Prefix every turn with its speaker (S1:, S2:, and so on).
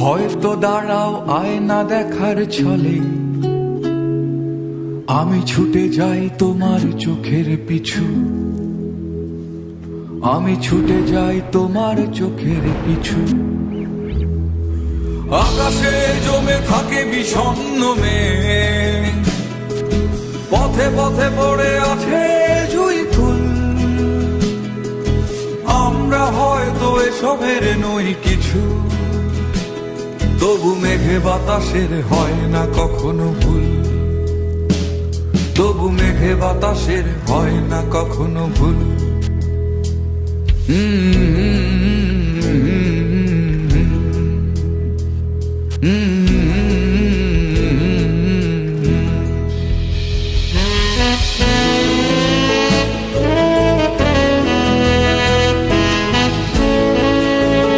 S1: হয়তো দাঁড়াও আয়না দেখার ছলে, আমি ছুটে যাই তোমার চোখের পিছু, আমি ছুটে যাই তোমার চোখের পিছু। আকাশে জমে থাকে বিষণ্ণ মেঘ, পথে পথে পড়ে আছে জুঁই ফুল। আমরা হয়তো এসবের নই কিছু, তবু মেঘে বাতাসের হয় না কখনো ভুল, তবু মেঘে বাতাসের হয় না কখনো ভুল।